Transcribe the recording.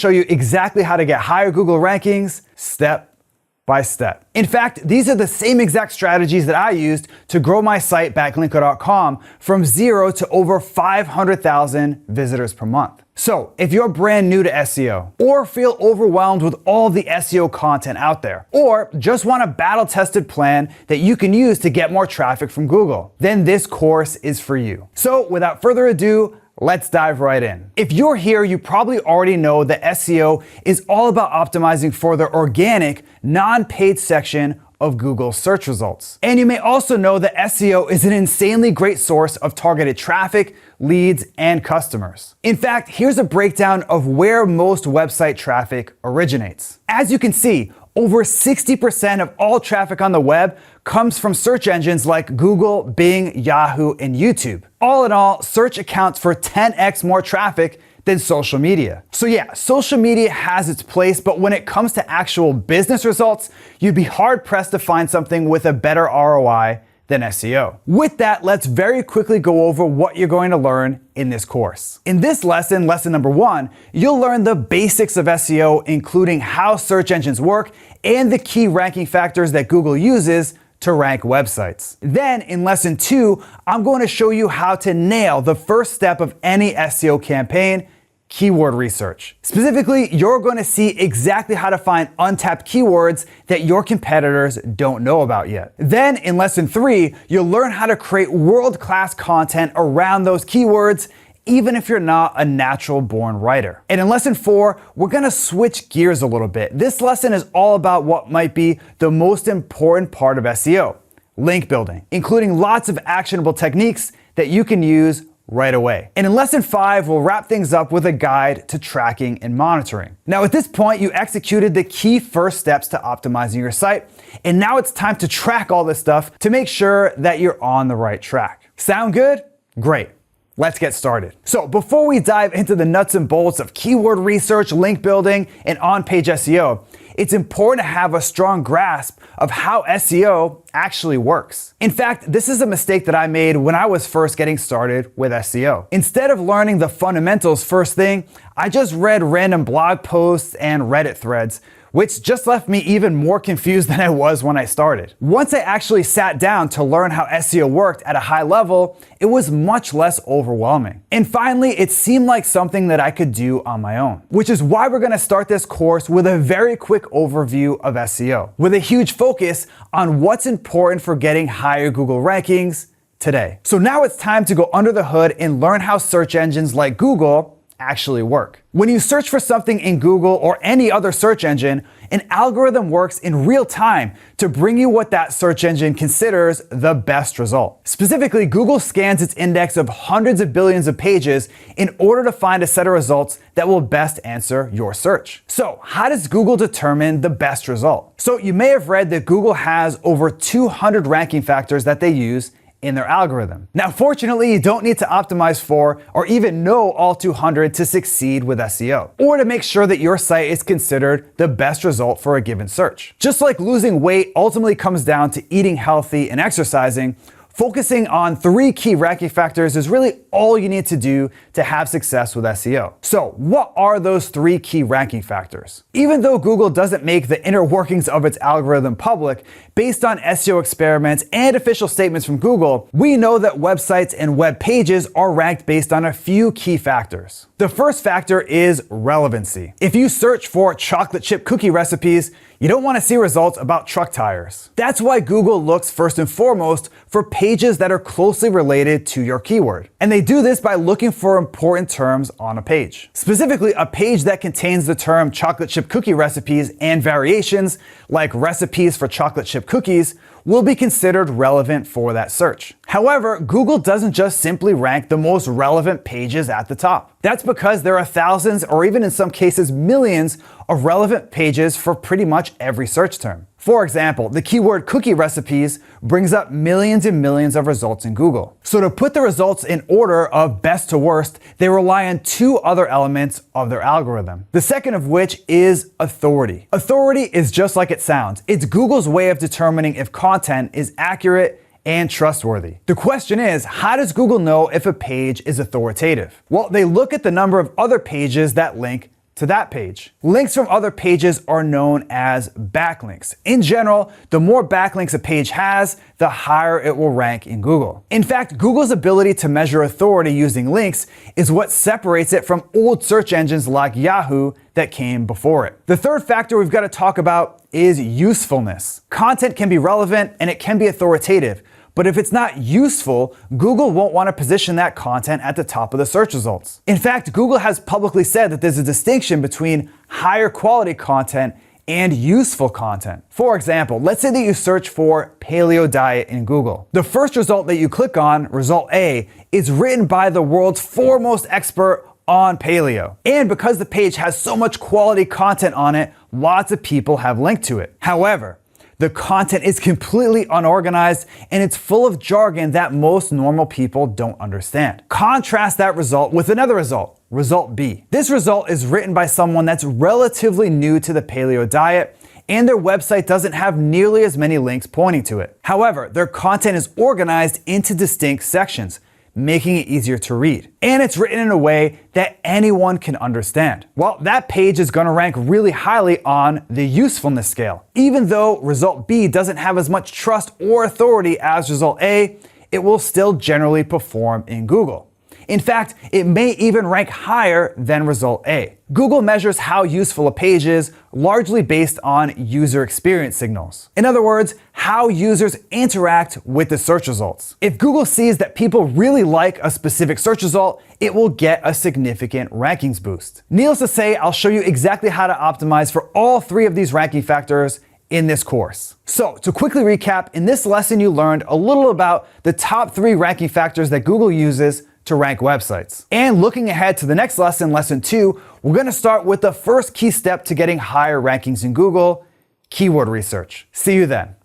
show you exactly how to get higher Google rankings step by step. In fact, these are the same exact strategies that I used to grow my site backlinko.com from 0 to over 500,000 visitors per month. So if you're brand new to SEO, or feel overwhelmed with all the SEO content out there, or just want a battle-tested plan that you can use to get more traffic from Google, then this course is for you. So without further ado, let's dive right in. If you're here, you probably already know that SEO is all about optimizing for the organic, non-paid section of Google search results. And you may also know that SEO is an insanely great source of targeted traffic, leads, and customers. In fact, here's a breakdown of where most website traffic originates. As you can see, over 60% of all traffic on the web comes from search engines like Google, Bing, Yahoo, and YouTube. All in all, search accounts for 10x more traffic than social media. So yeah, social media has its place, but when it comes to actual business results, you'd be hard pressed to find something with a better ROI than SEO. With that, let's very quickly go over what you're going to learn in this course. In this lesson, lesson number 1, you'll learn the basics of SEO, including how search engines work and the key ranking factors that Google uses to rank websites. Then in lesson 2, I'm going to show you how to nail the first step of any SEO campaign, keyword research. Specifically, you're going to see exactly how to find untapped keywords that your competitors don't know about yet. Then in lesson 3, you'll learn how to create world-class content around those keywords, even if you're not a natural born writer. And in lesson 4, we're gonna switch gears a little bit. This lesson is all about what might be the most important part of SEO, link building, including lots of actionable techniques that you can use right away. And in lesson 5, we'll wrap things up with a guide to tracking and monitoring. Now at this point, you executed the key first steps to optimizing your site, and now it's time to track all this stuff to make sure that you're on the right track. Sound good? Great. Let's get started. So before we dive into the nuts and bolts of keyword research, link building, and on-page SEO, it's important to have a strong grasp of how SEO actually works. In fact, this is a mistake that I made when I was first getting started with SEO. Instead of learning the fundamentals first thing, I just read random blog posts and Reddit threads, which just left me even more confused than I was when I started. Once I actually sat down to learn how SEO worked at a high level, it was much less overwhelming. And finally, it seemed like something that I could do on my own, which is why we're gonna start this course with a very quick overview of SEO, with a huge focus on what's important for getting higher Google rankings today. So now it's time to go under the hood and learn how search engines like Google actually work. When you search for something in Google or any other search engine, an algorithm works in real time to bring you what that search engine considers the best result. Specifically, Google scans its index of hundreds of billions of pages in order to find a set of results that will best answer your search. So, how does Google determine the best result? So, you may have read that Google has over 200 ranking factors that they use in their algorithm. Now, fortunately, you don't need to optimize for or even know all 200 to succeed with SEO, or to make sure that your site is considered the best result for a given search. Just like losing weight ultimately comes down to eating healthy and exercising, focusing on 3 key ranking factors is really all you need to do to have success with SEO. So, what are those 3 key ranking factors? Even though Google doesn't make the inner workings of its algorithm public, based on SEO experiments and official statements from Google, we know that websites and web pages are ranked based on a few key factors. The first factor is relevancy. If you search for chocolate chip cookie recipes, you don't want to see results about truck tires. That's why Google looks first and foremost for pages that are closely related to your keyword. And they do this by looking for important terms on a page. Specifically, a page that contains the term chocolate chip cookie recipes and variations, like recipes for chocolate chip cookies, will be considered relevant for that search. However, Google doesn't just simply rank the most relevant pages at the top. That's because there are thousands, or even in some cases millions, of relevant pages for pretty much every search term. For example, the keyword cookie recipes brings up millions and millions of results in Google. So to put the results in order of best to worst, they rely on 2 other elements of their algorithm. The second of which is authority. Authority is just like it sounds. It's Google's way of determining if content is accurate and trustworthy. The question is, how does Google know if a page is authoritative? Well, they look at the number of other pages that link to that page. Links from other pages are known as backlinks. In general, the more backlinks a page has, the higher it will rank in Google. In fact, Google's ability to measure authority using links is what separates it from old search engines like Yahoo that came before it. The third factor we've got to talk about is usefulness. Content can be relevant and it can be authoritative, but if it's not useful, Google won't want to position that content at the top of the search results. In fact, Google has publicly said that there's a distinction between higher quality content and useful content. For example, let's say that you search for paleo diet in Google. The first result that you click on, result A, is written by the world's foremost expert on paleo. And because the page has so much quality content on it, lots of people have linked to it. However, the content is completely unorganized and it's full of jargon that most normal people don't understand. Contrast that result with another result, result B. This result is written by someone that's relatively new to the paleo diet and their website doesn't have nearly as many links pointing to it. However, their content is organized into distinct sections, making it easier to read. And it's written in a way that anyone can understand. Well, that page is gonna rank really highly on the usefulness scale. Even though result B doesn't have as much trust or authority as result A, it will still generally perform in Google. In fact, it may even rank higher than result A. Google measures how useful a page is largely based on user experience signals. In other words, how users interact with the search results. If Google sees that people really like a specific search result, it will get a significant rankings boost. Needless to say, I'll show you exactly how to optimize for all three of these ranking factors in this course. So to quickly recap, in this lesson you learned a little about the top 3 ranking factors that Google uses to rank websites. And looking ahead to the next lesson, lesson 2, we're gonna start with the first key step to getting higher rankings in Google, keyword research. See you then.